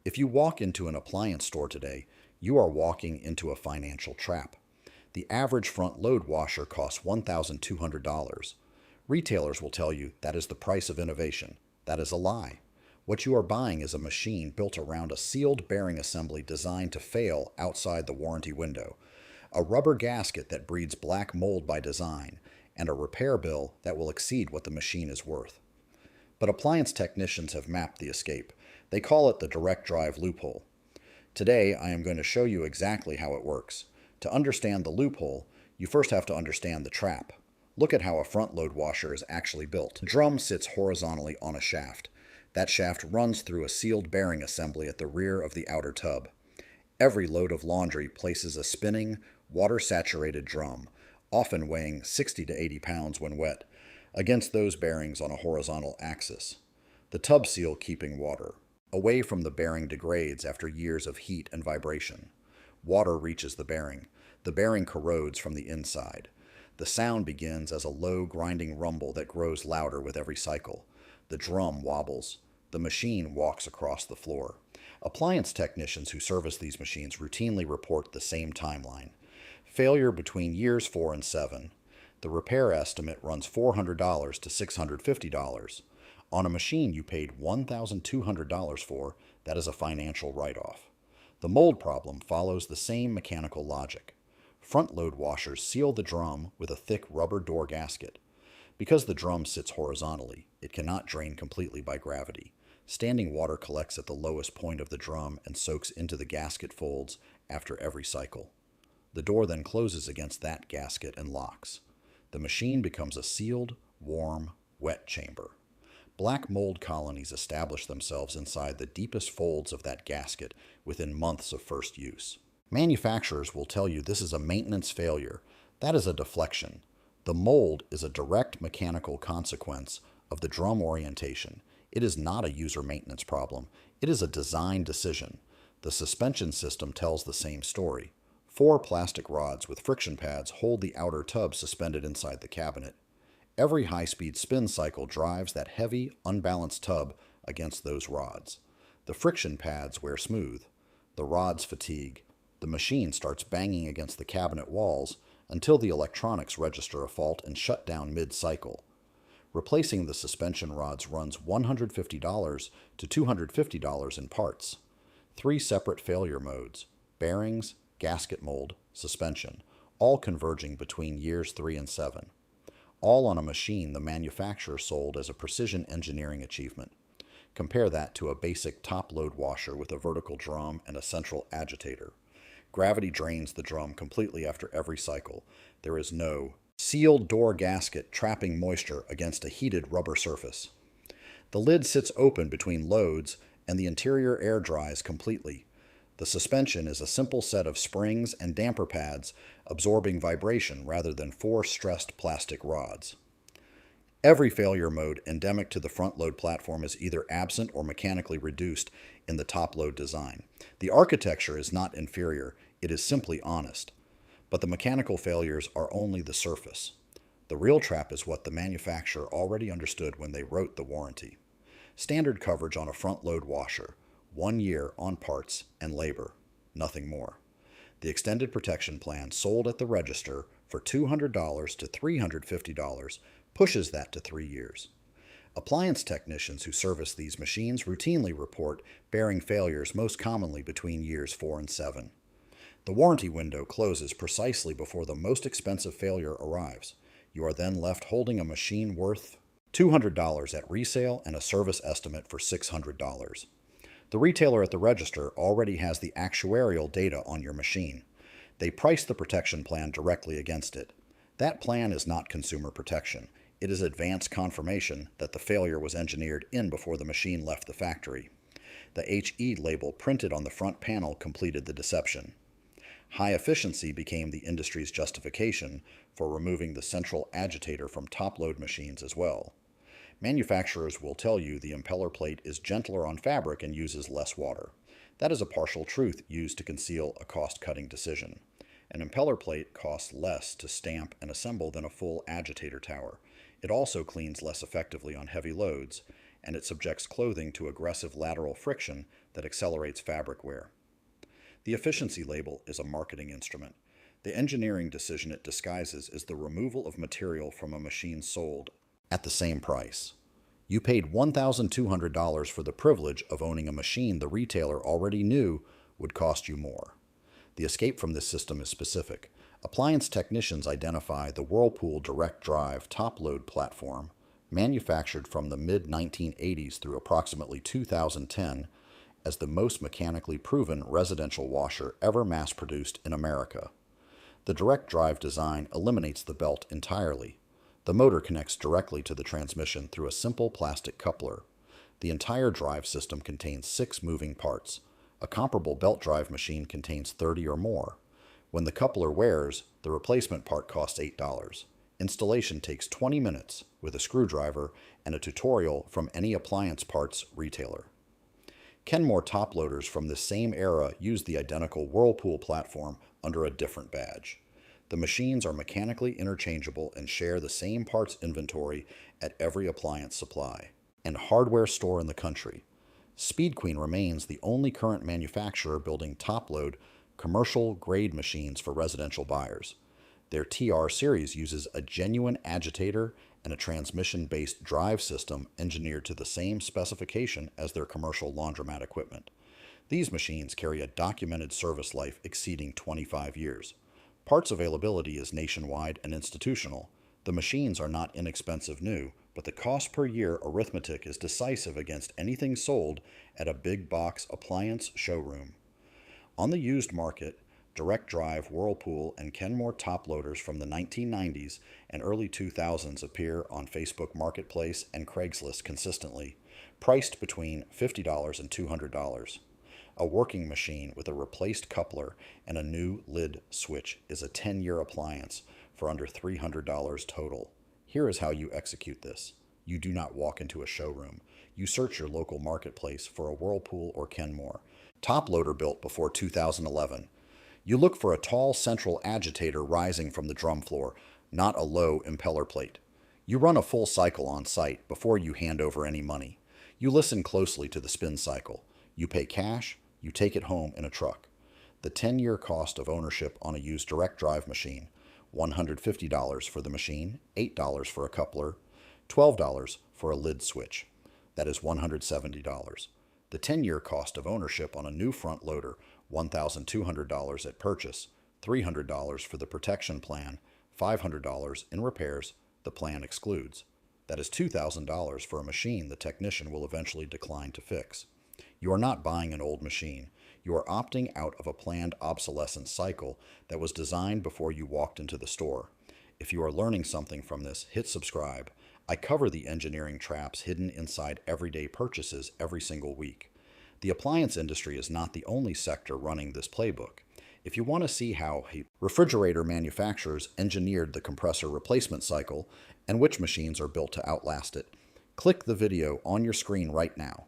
If you walk into an appliance store today, you are walking into a financial trap. The average front load washer costs $1,200. Retailers will tell you that is the price of innovation. That is a lie. What you are buying is a machine built around a sealed bearing assembly designed to fail outside the warranty window, a rubber gasket that breeds black mold by design, and a repair bill that will exceed what the machine is worth. But appliance technicians have mapped the escape. They call it the direct drive loophole. Today, I am going to show you exactly how it works. To understand the loophole, you first have to understand the trap. Look at how a front load washer is actually built. The drum sits horizontally on a shaft. That shaft runs through a sealed bearing assembly at the rear of the outer tub. Every load of laundry places a spinning, water-saturated drum, often weighing 60 to 80 pounds when wet, against those bearings on a horizontal axis. The tub seal keeping water away from the bearing degrades after years of heat and vibration. Water reaches the bearing. The bearing corrodes from the inside. The sound begins as a low grinding rumble that grows louder with every cycle. The drum wobbles. The machine walks across the floor. Appliance technicians who service these machines routinely report the same timeline. Failure between years 4 and 7. The repair estimate runs $400 to $650. On a machine you paid $1,200 for, that is a financial write-off. The mold problem follows the same mechanical logic. Front-load washers seal the drum with a thick rubber door gasket. Because the drum sits horizontally, it cannot drain completely by gravity. Standing water collects at the lowest point of the drum and soaks into the gasket folds after every cycle. The door then closes against that gasket and locks. The machine becomes a sealed, warm, wet chamber. Black mold colonies establish themselves inside the deepest folds of that gasket within months of first use. Manufacturers will tell you this is a maintenance failure. That is a deflection. The mold is a direct mechanical consequence of the drum orientation. It is not a user maintenance problem. It is a design decision. The suspension system tells the same story. 4 plastic rods with friction pads hold the outer tub suspended inside the cabinet. Every high-speed spin cycle drives that heavy, unbalanced tub against those rods. The friction pads wear smooth. The rods fatigue. The machine starts banging against the cabinet walls until the electronics register a fault and shut down mid-cycle. Replacing the suspension rods runs $150 to $250 in parts. 3 separate failure modes: bearings, gasket mold, suspension, all converging between years 3 and 7. All on a machine the manufacturer sold as a precision engineering achievement. Compare that to a basic top-load washer with a vertical drum and a central agitator. Gravity drains the drum completely after every cycle. There is no sealed door gasket trapping moisture against a heated rubber surface. The lid sits open between loads and the interior air dries completely. The suspension is a simple set of springs and damper pads absorbing vibration rather than 4 stressed plastic rods. Every failure mode endemic to the front load platform is either absent or mechanically reduced in the top load design. The architecture is not inferior, it is simply honest. But the mechanical failures are only the surface. The real trap is what the manufacturer already understood when they wrote the warranty. Standard coverage on a front load washer: 1 year on parts and labor, nothing more. The extended protection plan sold at the register for $200 to $350 pushes that to 3 years. Appliance technicians who service these machines routinely report bearing failures most commonly between years 4 and 7. The warranty window closes precisely before the most expensive failure arrives. You are then left holding a machine worth $200 at resale and a service estimate for $600. The retailer at the register already has the actuarial data on your machine. They price the protection plan directly against it. That plan is not consumer protection. It is advance confirmation that the failure was engineered in before the machine left the factory. The HE label printed on the front panel completed the deception. High efficiency became the industry's justification for removing the central agitator from top-load machines as well. Manufacturers will tell you the impeller plate is gentler on fabric and uses less water. That is a partial truth used to conceal a cost-cutting decision. An impeller plate costs less to stamp and assemble than a full agitator tower. It also cleans less effectively on heavy loads, and it subjects clothing to aggressive lateral friction that accelerates fabric wear. The efficiency label is a marketing instrument. The engineering decision it disguises is the removal of material from a machine sold at the same price. You paid $1,200 for the privilege of owning a machine the retailer already knew would cost you more. The escape from this system is specific. Appliance technicians identify the Whirlpool direct drive top-load platform, manufactured from the mid-1980s through approximately 2010, as the most mechanically proven residential washer ever mass-produced in America. The direct drive design eliminates the belt entirely. The motor connects directly to the transmission through a simple plastic coupler. The entire drive system contains 6 moving parts. A comparable belt drive machine contains 30 or more. When the coupler wears, the replacement part costs $8. Installation takes 20 minutes with a screwdriver and a tutorial from any appliance parts retailer. Kenmore top loaders from this same era use the identical Whirlpool platform under a different badge. The machines are mechanically interchangeable and share the same parts inventory at every appliance supply and hardware store in the country. Speed Queen remains the only current manufacturer building top-load, commercial-grade machines for residential buyers. Their TR series uses a genuine agitator and a transmission-based drive system engineered to the same specification as their commercial laundromat equipment. These machines carry a documented service life exceeding 25 years. Parts availability is nationwide and institutional. The machines are not inexpensive new, but the cost per year arithmetic is decisive against anything sold at a big box appliance showroom. On the used market, direct drive Whirlpool and Kenmore top loaders from the 1990s and early 2000s appear on Facebook Marketplace and Craigslist consistently, priced between $50 and $200. A working machine with a replaced coupler and a new lid switch is a 10-year appliance for under $300 total. Here is how you execute this. You do not walk into a showroom. You search your local marketplace for a Whirlpool or Kenmore top loader built before 2011. You look for a tall central agitator rising from the drum floor, not a low impeller plate. You run a full cycle on site before you hand over any money. You listen closely to the spin cycle. You pay cash. You take it home in a truck. The 10-year cost of ownership on a used direct drive machine: $150 for the machine, $8 for a coupler, $12 for a lid switch. That is $170. The 10-year cost of ownership on a new front loader: $1,200 at purchase, $300 for the protection plan, $500 in repairs the plan excludes. That is $2,000 for a machine the technician will eventually decline to fix. You are not buying an old machine. You are opting out of a planned obsolescence cycle that was designed before you walked into the store. If you are learning something from this, hit subscribe. I cover the engineering traps hidden inside everyday purchases every single week. The appliance industry is not the only sector running this playbook. If you want to see how refrigerator manufacturers engineered the compressor replacement cycle and which machines are built to outlast it, click the video on your screen right now.